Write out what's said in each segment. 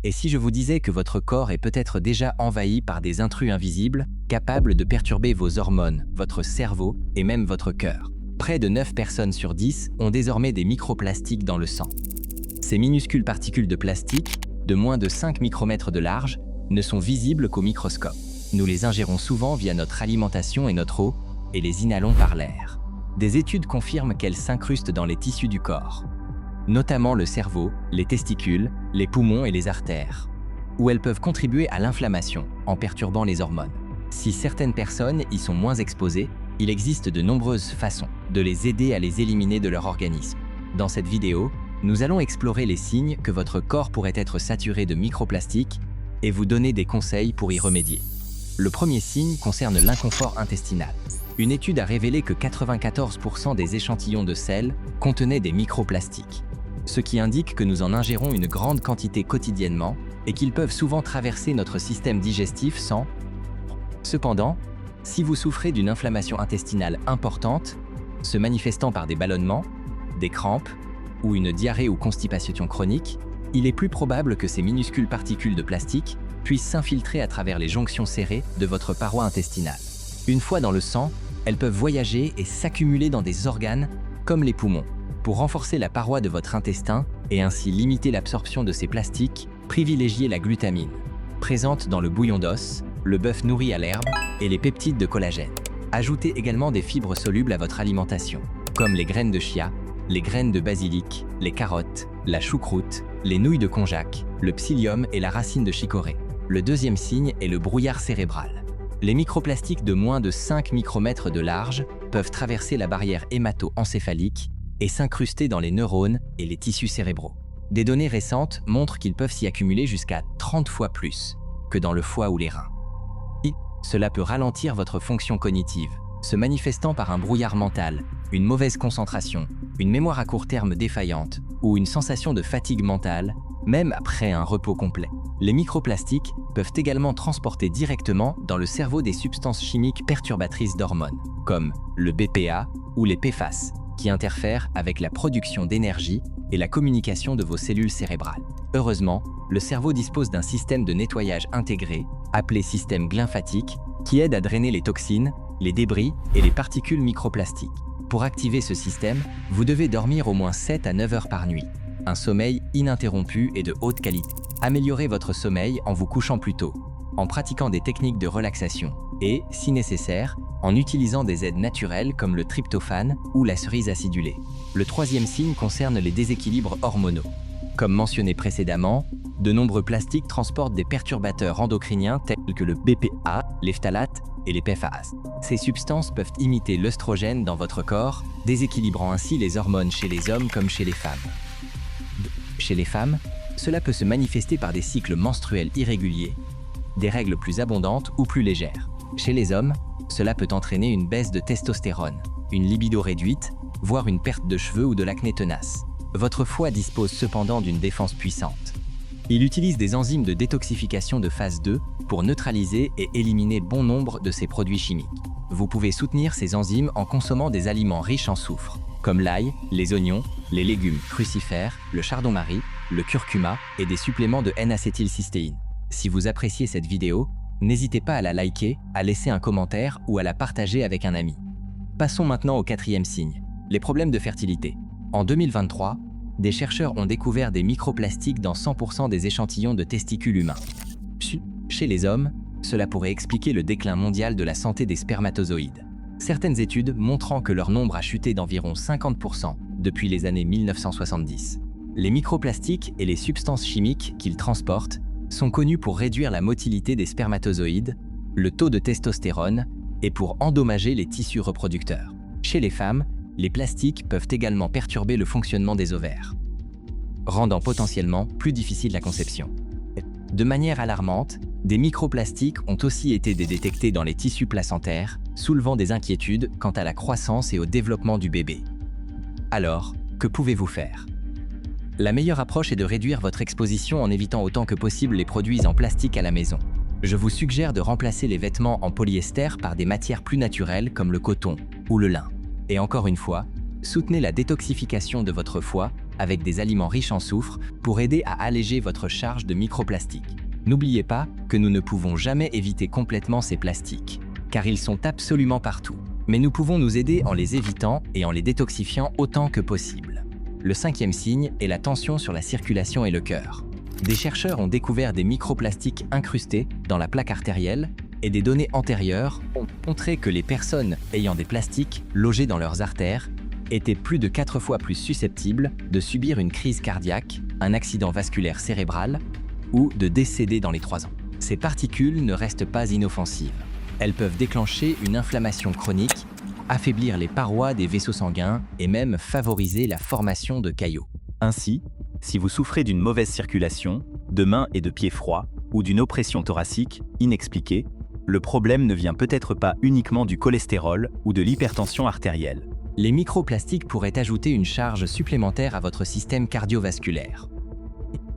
Et si je vous disais que votre corps est peut-être déjà envahi par des intrus invisibles, capables de perturber vos hormones, votre cerveau et même votre cœur? Près de 9 personnes sur 10 ont désormais des microplastiques dans le sang. Ces minuscules particules de plastique, de moins de 5 micromètres de large, ne sont visibles qu'au microscope. Nous les ingérons souvent via notre alimentation et notre eau, et les inhalons par l'air. Des études confirment qu'elles s'incrustent dans les tissus du corps, notamment le cerveau, les testicules, les poumons et les artères, où elles peuvent contribuer à l'inflammation en perturbant les hormones. Si certaines personnes y sont moins exposées, il existe de nombreuses façons de les aider à les éliminer de leur organisme. Dans cette vidéo, nous allons explorer les signes que votre corps pourrait être saturé de microplastiques et vous donner des conseils pour y remédier. Le premier signe concerne l'inconfort intestinal. Une étude a révélé que 94% des échantillons de sel contenaient des microplastiques, ce qui indique que nous en ingérons une grande quantité quotidiennement et qu'ils peuvent souvent traverser notre système digestif sans. Cependant, si vous souffrez d'une inflammation intestinale importante, se manifestant par des ballonnements, des crampes ou une diarrhée ou constipation chronique, il est plus probable que ces minuscules particules de plastique puissent s'infiltrer à travers les jonctions serrées de votre paroi intestinale. Une fois dans le sang, elles peuvent voyager et s'accumuler dans des organes comme les poumons. Pour renforcer la paroi de votre intestin et ainsi limiter l'absorption de ces plastiques, privilégiez la glutamine, présente dans le bouillon d'os, le bœuf nourri à l'herbe et les peptides de collagène. Ajoutez également des fibres solubles à votre alimentation, comme les graines de chia, les graines de basilic, les carottes, la choucroute, les nouilles de konjac, le psyllium et la racine de chicorée. Le deuxième signe est le brouillard cérébral. Les microplastiques de moins de 5 micromètres de large peuvent traverser la barrière hémato-encéphalique et s'incruster dans les neurones et les tissus cérébraux. Des données récentes montrent qu'ils peuvent s'y accumuler jusqu'à 30 fois plus que dans le foie ou les reins. Cela peut ralentir votre fonction cognitive, se manifestant par un brouillard mental, une mauvaise concentration, une mémoire à court terme défaillante ou une sensation de fatigue mentale, même après un repos complet. Les microplastiques peuvent également transporter directement dans le cerveau des substances chimiques perturbatrices d'hormones, comme le BPA ou les PFAS, qui interfèrent avec la production d'énergie et la communication de vos cellules cérébrales. Heureusement, le cerveau dispose d'un système de nettoyage intégré, appelé système glymphatique, qui aide à drainer les toxines, les débris et les particules microplastiques. Pour activer ce système, vous devez dormir au moins 7 à 9 heures par nuit. Un sommeil ininterrompu et de haute qualité. Améliorez votre sommeil en vous couchant plus tôt, en pratiquant des techniques de relaxation et, si nécessaire, en utilisant des aides naturelles comme le tryptophane ou la cerise acidulée. Le troisième signe concerne les déséquilibres hormonaux. Comme mentionné précédemment, de nombreux plastiques transportent des perturbateurs endocriniens tels que le BPA, les phtalates et les PFAS. Ces substances peuvent imiter l'œstrogène dans votre corps, déséquilibrant ainsi les hormones chez les hommes comme chez les femmes. Chez les femmes, cela peut se manifester par des cycles menstruels irréguliers, des règles plus abondantes ou plus légères. Chez les hommes, cela peut entraîner une baisse de testostérone, une libido réduite, voire une perte de cheveux ou de l'acné tenace. Votre foie dispose cependant d'une défense puissante. Il utilise des enzymes de détoxification de phase 2 pour neutraliser et éliminer bon nombre de ces produits chimiques. Vous pouvez soutenir ces enzymes en consommant des aliments riches en soufre, comme l'ail, les oignons, les légumes crucifères, le chardon-marie, le curcuma et des suppléments de N-acétylcystéine. Si vous appréciez cette vidéo, n'hésitez pas à la liker, à laisser un commentaire ou à la partager avec un ami. Passons maintenant au quatrième signe, les problèmes de fertilité. En 2023, des chercheurs ont découvert des microplastiques dans 100% des échantillons de testicules humains. Chez les hommes, cela pourrait expliquer le déclin mondial de la santé des spermatozoïdes. Certaines études montrant que leur nombre a chuté d'environ 50% depuis les années 1970. Les microplastiques et les substances chimiques qu'ils transportent sont connus pour réduire la motilité des spermatozoïdes, le taux de testostérone et pour endommager les tissus reproducteurs. Chez les femmes, les plastiques peuvent également perturber le fonctionnement des ovaires, rendant potentiellement plus difficile la conception. De manière alarmante, des microplastiques ont aussi été détectés dans les tissus placentaires, soulevant des inquiétudes quant à la croissance et au développement du bébé. Alors, que pouvez-vous faire? La meilleure approche est de réduire votre exposition en évitant autant que possible les produits en plastique à la maison. Je vous suggère de remplacer les vêtements en polyester par des matières plus naturelles comme le coton ou le lin. Et encore une fois, soutenez la détoxification de votre foie avec des aliments riches en soufre pour aider à alléger votre charge de microplastiques. N'oubliez pas que nous ne pouvons jamais éviter complètement ces plastiques, car ils sont absolument partout. Mais nous pouvons nous aider en les évitant et en les détoxifiant autant que possible. Le 5e signe est la tension sur la circulation et le cœur. Des chercheurs ont découvert des microplastiques incrustés dans la plaque artérielle et des données antérieures ont montré que les personnes ayant des plastiques logés dans leurs artères étaient plus de 4 fois plus susceptibles de subir une crise cardiaque, un accident vasculaire cérébral ou de décéder dans les 3 ans. Ces particules ne restent pas inoffensives. Elles peuvent déclencher une inflammation chronique, affaiblir les parois des vaisseaux sanguins et même favoriser la formation de caillots. Ainsi, si vous souffrez d'une mauvaise circulation, de mains et de pieds froids, ou d'une oppression thoracique inexpliquée, le problème ne vient peut-être pas uniquement du cholestérol ou de l'hypertension artérielle. Les microplastiques pourraient ajouter une charge supplémentaire à votre système cardiovasculaire.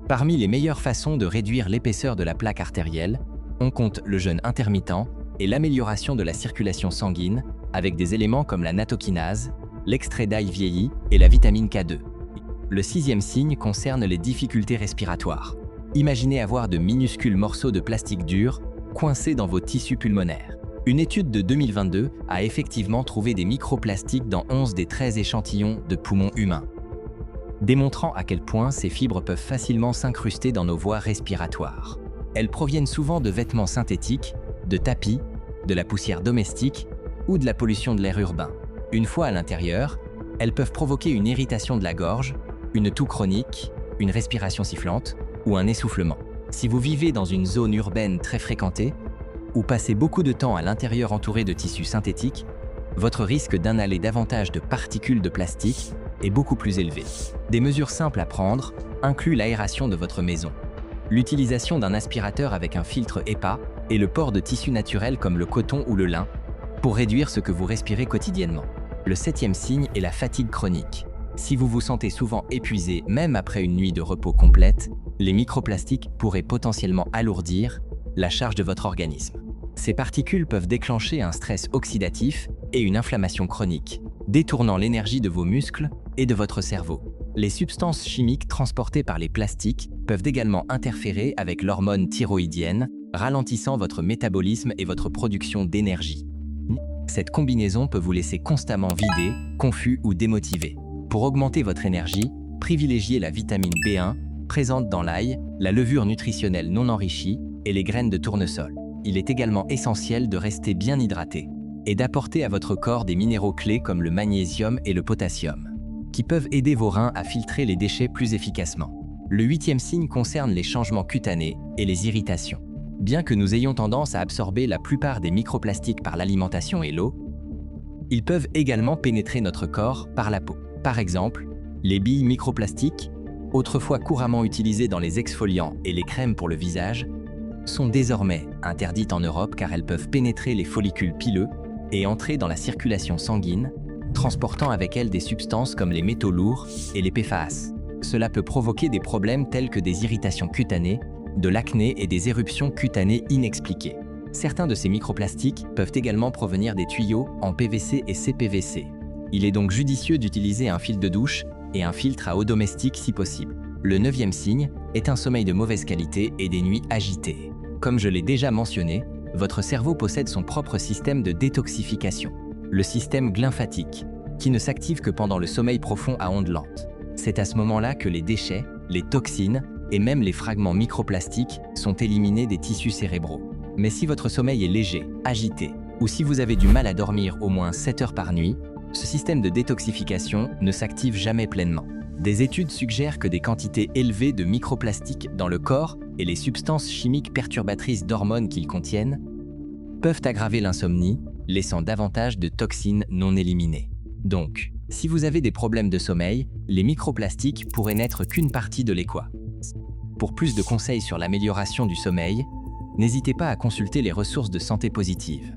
Parmi les meilleures façons de réduire l'épaisseur de la plaque artérielle, on compte le jeûne intermittent et l'amélioration de la circulation sanguine avec des éléments comme la nattokinase, l'extrait d'ail vieilli et la vitamine K2. Le 6e signe concerne les difficultés respiratoires. Imaginez avoir de minuscules morceaux de plastique dur coincés dans vos tissus pulmonaires. Une étude de 2022 a effectivement trouvé des microplastiques dans 11 des 13 échantillons de poumons humains, démontrant à quel point ces fibres peuvent facilement s'incruster dans nos voies respiratoires. Elles proviennent souvent de vêtements synthétiques, de tapis, de la poussière domestique ou de la pollution de l'air urbain. Une fois à l'intérieur, elles peuvent provoquer une irritation de la gorge, une toux chronique, une respiration sifflante ou un essoufflement. Si vous vivez dans une zone urbaine très fréquentée ou passez beaucoup de temps à l'intérieur entouré de tissus synthétiques, votre risque d'inhaler davantage de particules de plastique est beaucoup plus élevé. Des mesures simples à prendre incluent l'aération de votre maison, l'utilisation d'un aspirateur avec un filtre HEPA et le port de tissus naturels comme le coton ou le lin pour réduire ce que vous respirez quotidiennement. Le 7e signe est la fatigue chronique. Si vous vous sentez souvent épuisé, même après une nuit de repos complète, les microplastiques pourraient potentiellement alourdir la charge de votre organisme. Ces particules peuvent déclencher un stress oxydatif et une inflammation chronique, détournant l'énergie de vos muscles et de votre cerveau. Les substances chimiques transportées par les plastiques peuvent également interférer avec l'hormone thyroïdienne, ralentissant votre métabolisme et votre production d'énergie. Cette combinaison peut vous laisser constamment vidé, confus ou démotivé. Pour augmenter votre énergie, privilégiez la vitamine B1, présente dans l'ail, la levure nutritionnelle non enrichie et les graines de tournesol. Il est également essentiel de rester bien hydraté et d'apporter à votre corps des minéraux clés comme le magnésium et le potassium, qui peuvent aider vos reins à filtrer les déchets plus efficacement. Le 8e signe concerne les changements cutanés et les irritations. Bien que nous ayons tendance à absorber la plupart des microplastiques par l'alimentation et l'eau, ils peuvent également pénétrer notre corps par la peau. Par exemple, les billes microplastiques, autrefois couramment utilisées dans les exfoliants et les crèmes pour le visage, sont désormais interdites en Europe car elles peuvent pénétrer les follicules pileux et entrer dans la circulation sanguine, transportant avec elles des substances comme les métaux lourds et les PFAS. Cela peut provoquer des problèmes tels que des irritations cutanées, de l'acné et des éruptions cutanées inexpliquées. Certains de ces microplastiques peuvent également provenir des tuyaux en PVC et CPVC. Il est donc judicieux d'utiliser un fil de douche et un filtre à eau domestique si possible. Le 9e signe est un sommeil de mauvaise qualité et des nuits agitées. Comme je l'ai déjà mentionné, votre cerveau possède son propre système de détoxification, le système glymphatique, qui ne s'active que pendant le sommeil profond à ondes lentes. C'est à ce moment-là que les déchets, les toxines et même les fragments microplastiques sont éliminés des tissus cérébraux. Mais si votre sommeil est léger, agité, ou si vous avez du mal à dormir au moins 7 heures par nuit, ce système de détoxification ne s'active jamais pleinement. Des études suggèrent que des quantités élevées de microplastiques dans le corps et les substances chimiques perturbatrices d'hormones qu'ils contiennent peuvent aggraver l'insomnie, laissant davantage de toxines non éliminées. Donc, si vous avez des problèmes de sommeil, les microplastiques pourraient n'être qu'une partie de l'équation. Pour plus de conseils sur l'amélioration du sommeil, n'hésitez pas à consulter les ressources de santé positive.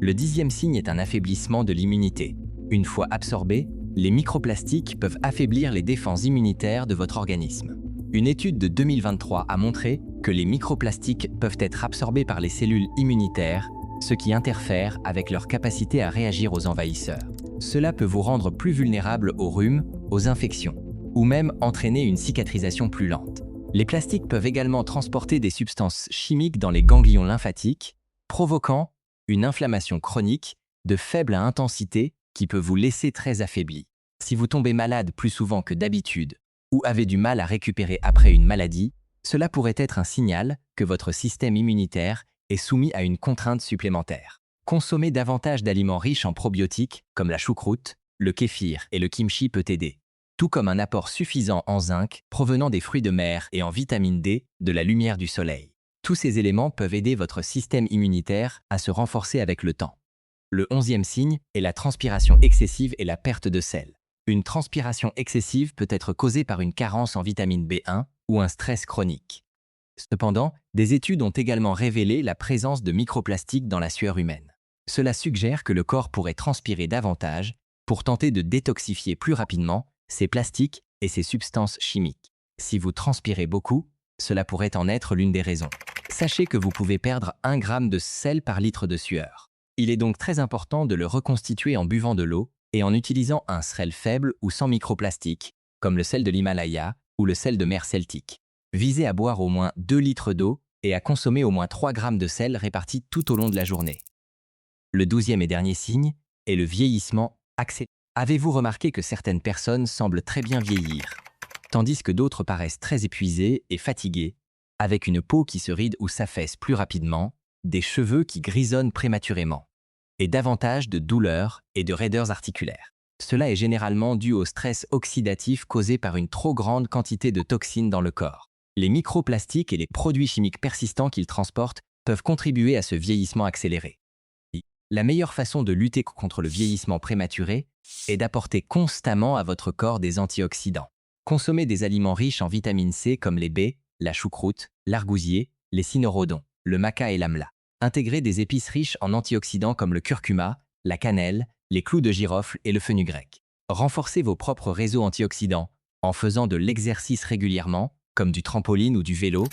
Le 10e signe est un affaiblissement de l'immunité. Une fois absorbés, les microplastiques peuvent affaiblir les défenses immunitaires de votre organisme. Une étude de 2023 a montré que les microplastiques peuvent être absorbés par les cellules immunitaires, ce qui interfère avec leur capacité à réagir aux envahisseurs. Cela peut vous rendre plus vulnérable aux rhumes, aux infections ou même entraîner une cicatrisation plus lente. Les plastiques peuvent également transporter des substances chimiques dans les ganglions lymphatiques, provoquant une inflammation chronique de faible à intensité qui peut vous laisser très affaibli. Si vous tombez malade plus souvent que d'habitude ou avez du mal à récupérer après une maladie, cela pourrait être un signal que votre système immunitaire est soumis à une contrainte supplémentaire. Consommer davantage d'aliments riches en probiotiques comme la choucroute, le kéfir et le kimchi peut aider, tout comme un apport suffisant en zinc provenant des fruits de mer et en vitamine D de la lumière du soleil. Tous ces éléments peuvent aider votre système immunitaire à se renforcer avec le temps. Le 11e signe est la transpiration excessive et la perte de sel. Une transpiration excessive peut être causée par une carence en vitamine B1 ou un stress chronique. Cependant, des études ont également révélé la présence de microplastiques dans la sueur humaine. Cela suggère que le corps pourrait transpirer davantage pour tenter de détoxifier plus rapidement ces plastiques et ces substances chimiques. Si vous transpirez beaucoup, cela pourrait en être l'une des raisons. Sachez que vous pouvez perdre 1 gramme de sel par litre de sueur. Il est donc très important de le reconstituer en buvant de l'eau et en utilisant un sel faible ou sans microplastiques, comme le sel de l'Himalaya ou le sel de mer Celtique. Visez à boire au moins 2 litres d'eau et à consommer au moins 3 grammes de sel répartis tout au long de la journée. Le 12e et dernier signe est le vieillissement accéléré. Avez-vous remarqué que certaines personnes semblent très bien vieillir, tandis que d'autres paraissent très épuisées et fatiguées, avec une peau qui se ride ou s'affaisse plus rapidement, des cheveux qui grisonnent prématurément, et davantage de douleurs et de raideurs articulaires. Cela est généralement dû au stress oxydatif causé par une trop grande quantité de toxines dans le corps. Les microplastiques et les produits chimiques persistants qu'ils transportent peuvent contribuer à ce vieillissement accéléré. La meilleure façon de lutter contre le vieillissement prématuré est d'apporter constamment à votre corps des antioxydants. Consommez des aliments riches en vitamine C comme les baies, la choucroute, l'argousier, les cynorrhodons, le maca et l'amla. Intégrez des épices riches en antioxydants comme le curcuma, la cannelle, les clous de girofle et le fenugrec. Renforcez vos propres réseaux antioxydants en faisant de l'exercice régulièrement, comme du trampoline ou du vélo,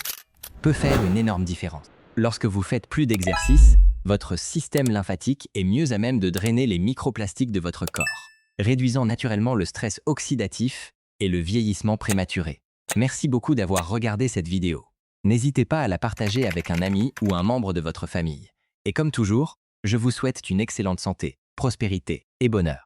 peut faire une énorme différence. Lorsque vous faites plus d'exercice, votre système lymphatique est mieux à même de drainer les microplastiques de votre corps, réduisant naturellement le stress oxydatif et le vieillissement prématuré. Merci beaucoup d'avoir regardé cette vidéo. N'hésitez pas à la partager avec un ami ou un membre de votre famille. Et comme toujours, je vous souhaite une excellente santé, prospérité et bonheur.